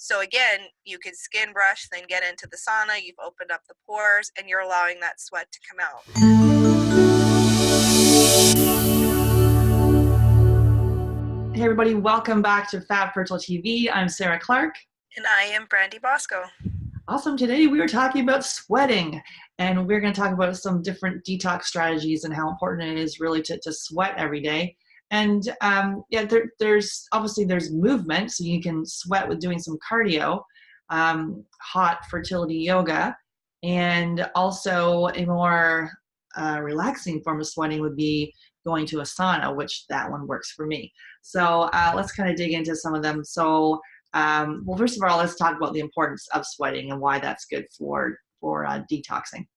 So again, you could skin brush, then get into the sauna, you've opened up the pores, and you're allowing that sweat to come out. Hey everybody, welcome back to Fab Fertile TV. I'm Sarah Clark. And I am Brandy Bosco. Awesome. Today we were talking about sweating, and we're going to talk about some different detox strategies and how important it is really to sweat every day. And there's obviously there's movement, so you can sweat with doing some cardio, hot fertility yoga, and also a more relaxing form of sweating would be going to a sauna, which that one works for me. So let's kind of dig into some of them. So well, first of all, let's talk about the importance of sweating and why that's good for detoxing.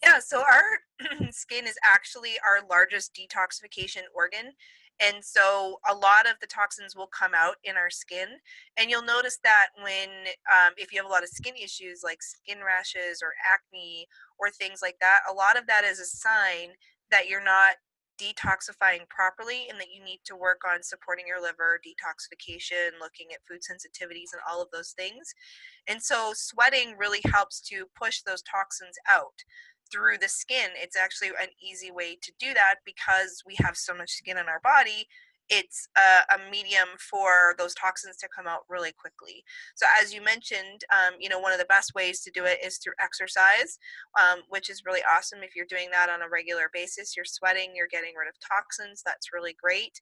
Yeah, so our skin is actually our largest detoxification organ. And so a lot of the toxins will come out in our skin. And you'll notice that if you have a lot of skin issues like skin rashes or acne or things like that, a lot of that is a sign that you're not detoxifying properly and that you need to work on supporting your liver, detoxification, looking at food sensitivities, and all of those things. And so sweating really helps to push those toxins out through the skin. It's actually an easy way to do that because we have so much skin in our body. It's a medium for those toxins to come out really quickly. So as you mentioned, one of the best ways to do it is through exercise, which is really awesome. If you're doing that on a regular basis, you're sweating, you're getting rid of toxins. That's really great.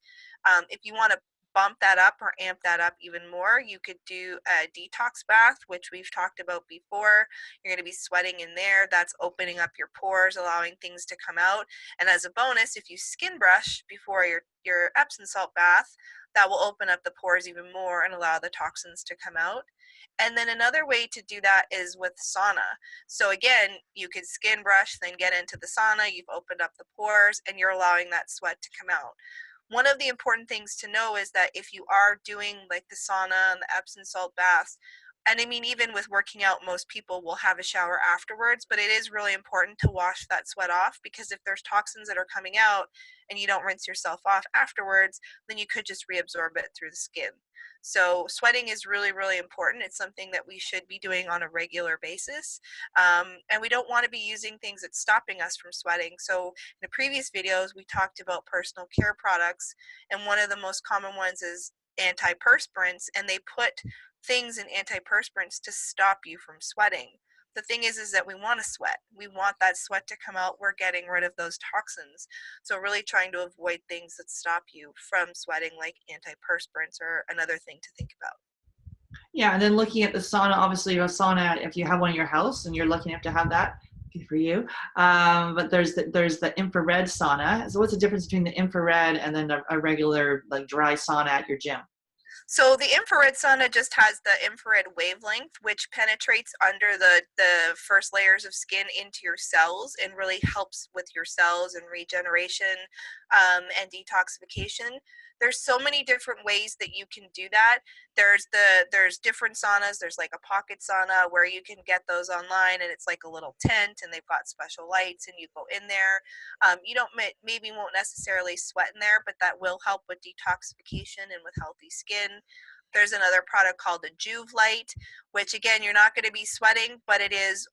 If you want to bump that up or amp that up even more, you could do a detox bath, which we've talked about before. You're going to be sweating in there. That's opening up your pores, allowing things to come out. And as a bonus, if you skin brush before your Epsom salt bath, that will open up the pores even more and allow the toxins to come out. And then another way to do that is with sauna. So again, you could skin brush, then get into the sauna, you've opened up the pores, and you're allowing that sweat to come out. One of the important things to know is that if you are doing like the sauna and the Epsom salt baths, and I mean, even with working out, most people will have a shower afterwards, but it is really important to wash that sweat off, because if there's toxins that are coming out and you don't rinse yourself off afterwards, then you could just reabsorb it through the skin. So sweating is really, really important. It's something that we should be doing on a regular basis. And we don't want to be using things that's stopping us from sweating. So in the previous videos, we talked about personal care products, and one of the most common ones is antiperspirants, and they put things in antiperspirants to stop you from sweating. The thing is that we want to sweat. We want that sweat to come out. We're getting rid of those toxins. So really trying to avoid things that stop you from sweating, like antiperspirants, or another thing to think about. Yeah, and then looking at the sauna, obviously a sauna, if you have one in your house and you're lucky enough to have that, good for you. But there's the infrared sauna. So what's the difference between the infrared and then a regular like dry sauna at your gym? So the infrared sauna just has the infrared wavelength, which penetrates under the first layers of skin into your cells and really helps with your cells and regeneration and detoxification. There's so many different ways that you can do that. There's different saunas. There's like a pocket sauna where you can get those online, and it's like a little tent, and they've got special lights, and you go in there. You don't maybe won't necessarily sweat in there, but that will help with detoxification and with healthy skin. There's another product called the Juve Light, which again, you're not going to be sweating, but it is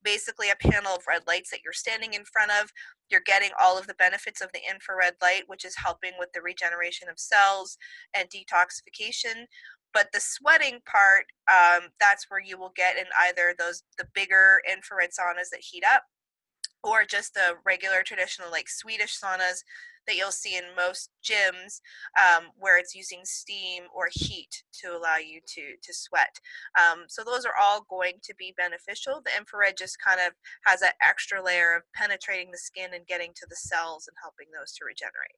basically a panel of red lights that you're standing in front of. You're getting all of the benefits of the infrared light, which is helping with the regeneration of cells and detoxification. But the sweating part, that's where you will get in either the bigger infrared saunas that heat up, or just the regular traditional like Swedish saunas that you'll see in most gyms, where it's using steam or heat to allow you to sweat. So those are all going to be beneficial. The infrared just kind of has that extra layer of penetrating the skin and getting to the cells and helping those to regenerate.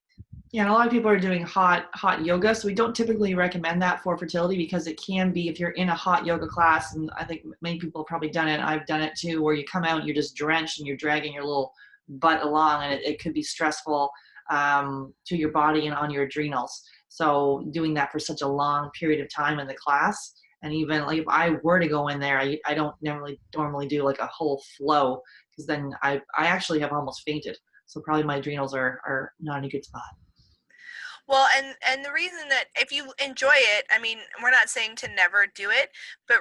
Yeah, and a lot of people are doing hot yoga, so we don't typically recommend that for fertility because it can be, if you're in a hot yoga class, and I think many people have probably done it, I've done it too, where you come out and you're just drenched and you're dragging your little butt along, and it could be stressful to your body and on your adrenals. So doing that for such a long period of time in the class, and even like if I were to go in there, I don't normally do like a whole flow, because then I actually have almost fainted. So probably my adrenals are not in a good spot. Well, and the reason that if you enjoy it, I mean, we're not saying to never do it, but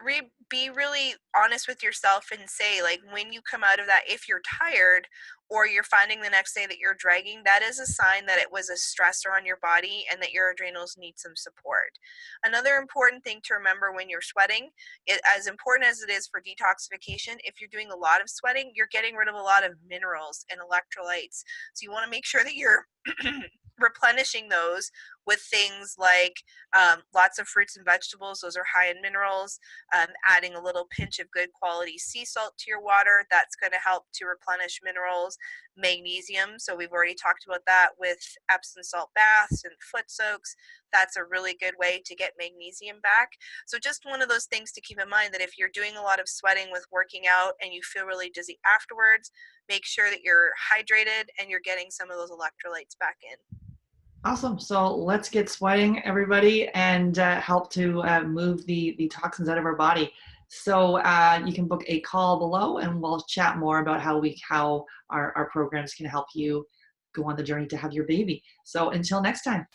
be really honest with yourself and say, like, when you come out of that, if you're tired or you're finding the next day that you're dragging, that is a sign that it was a stressor on your body and that your adrenals need some support. Another important thing to remember when you're sweating, as important as it is for detoxification, if you're doing a lot of sweating, you're getting rid of a lot of minerals and electrolytes. So you want to make sure that you're replenishing those with things like lots of fruits and vegetables. Those are high in minerals. Adding a little pinch of good quality sea salt to your water, that's going to help to replenish minerals. Magnesium, so we've already talked about that with Epsom salt baths and foot soaks. That's a really good way to get magnesium back. So just one of those things to keep in mind, that if you're doing a lot of sweating with working out and you feel really dizzy afterwards, make sure that you're hydrated and you're getting some of those electrolytes back in. Awesome. So let's get sweating, everybody, and help to move the toxins out of our body. So you can book a call below, and we'll chat more about how our programs can help you go on the journey to have your baby. So until next time.